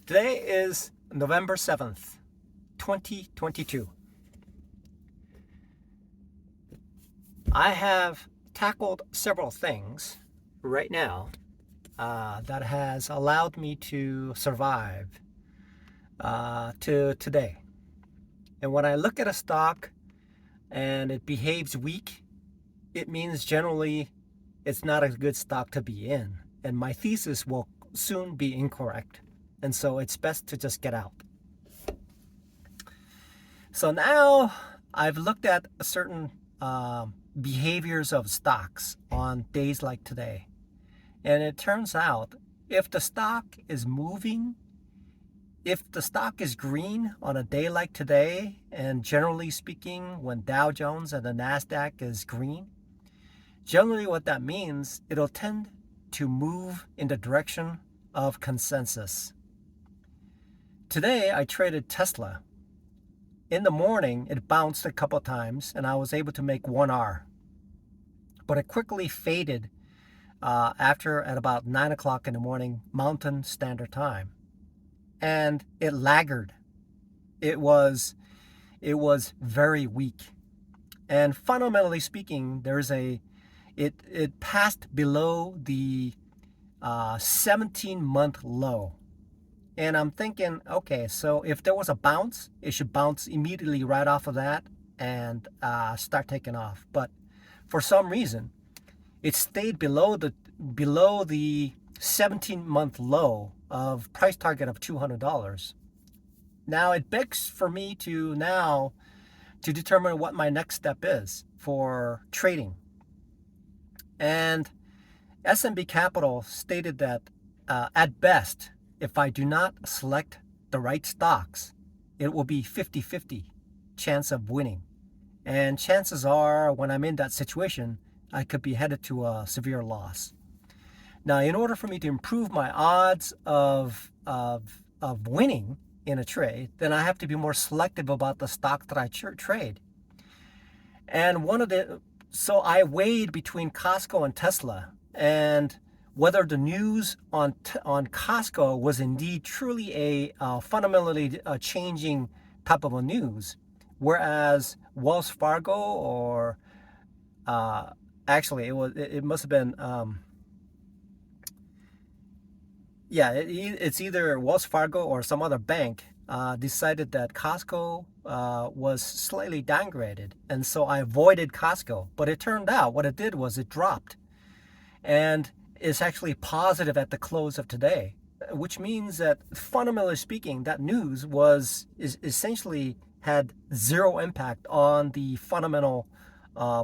Today is November 7th, 2022. I have tackled several things right now that has allowed me to survive to today. And when I look at a stock and it behaves weak, it means generally it's not a good stock to be in. And my thesis will soon be incorrect. And so it's best to just get out. So now I've looked at certain behaviors of stocks on days like today. And it turns out if the stock is moving, if the stock is green on a day like today, and generally speaking, when Dow Jones and the NASDAQ is green, generally what that means, it'll tend to move in the direction of consensus. Today, I traded Tesla. In the morning, it bounced a couple times, and I was able to make 1R. But it quickly faded after at about 9 o'clock in the morning, Mountain Standard Time. And it lagged. It was very weak. And fundamentally speaking, it passed below the 17-month low. And I'm thinking, okay, so if there was a bounce, it should bounce immediately right off of that and start taking off. But for some reason, it stayed below the 17-month low of price target of $200. Now it begs for me to determine what my next step is for trading. And S&B Capital stated that at best, if I do not select the right stocks, it will be 50-50 chance of winning. And chances are, when I'm in that situation, I could be headed to a severe loss. Now, in order for me to improve my odds of winning in a trade, then I have to be more selective about the stock that I trade. And so I weighed between Costco and Tesla, and whether the news on Costco was indeed truly a fundamentally changing type of a news, whereas Wells Fargo or actually it must have been it's either Wells Fargo or some other bank decided that Costco was slightly downgraded, and so I avoided Costco. But it turned out what it did was it dropped, and is actually positive at the close of today, which means that fundamentally speaking, that news is essentially had zero impact on the fundamental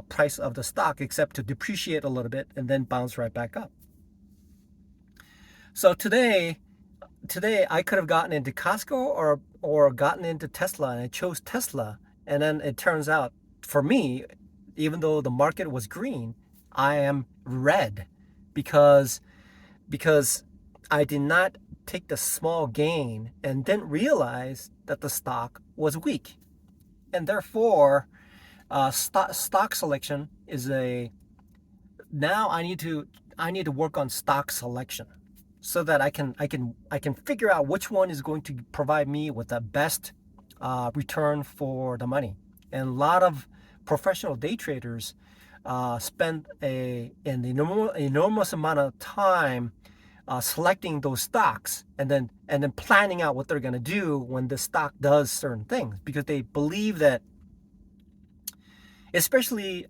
price of the stock, except to depreciate a little bit and then bounce right back up. So today I could have gotten into Costco or gotten into Tesla, and I chose Tesla. And then it turns out for me, even though the market was green, I am red because I did not take the small gain and didn't realize that the stock was weak. And therefore, stock selection is now I need to work on stock selection so that I can figure out which one is going to provide me with the best return for the money. And a lot of professional day traders spend an enormous amount of time selecting those stocks and then planning out what they're going to do when the stock does certain things, because they believe that especially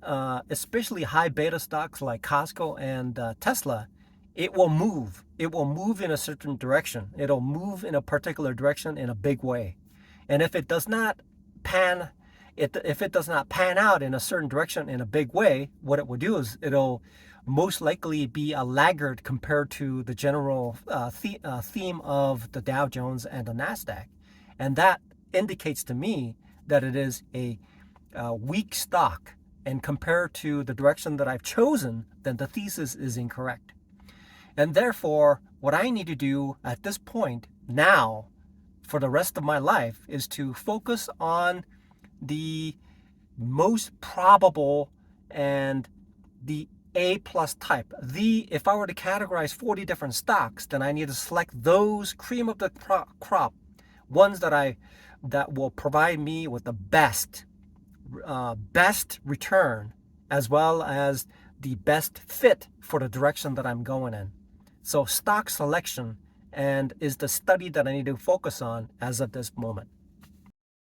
high beta stocks like Costco and Tesla, it will move in a certain direction. It'll move in a particular direction in a big way. And if it does not pan out in a certain direction in a big way, what it will do is it'll most likely be a laggard compared to the general theme of the Dow Jones and the NASDAQ. And that indicates to me that it is a weak stock. And compared to the direction that I've chosen, then the thesis is incorrect. And therefore, what I need to do at this point now for the rest of my life is to focus on the most probable and the A plus type. If I were to categorize 40 different stocks, then I need to select those cream of the crop, ones that will provide me with the best return, as well as the best fit for the direction that I'm going in. So stock selection is the study that I need to focus on as of this moment.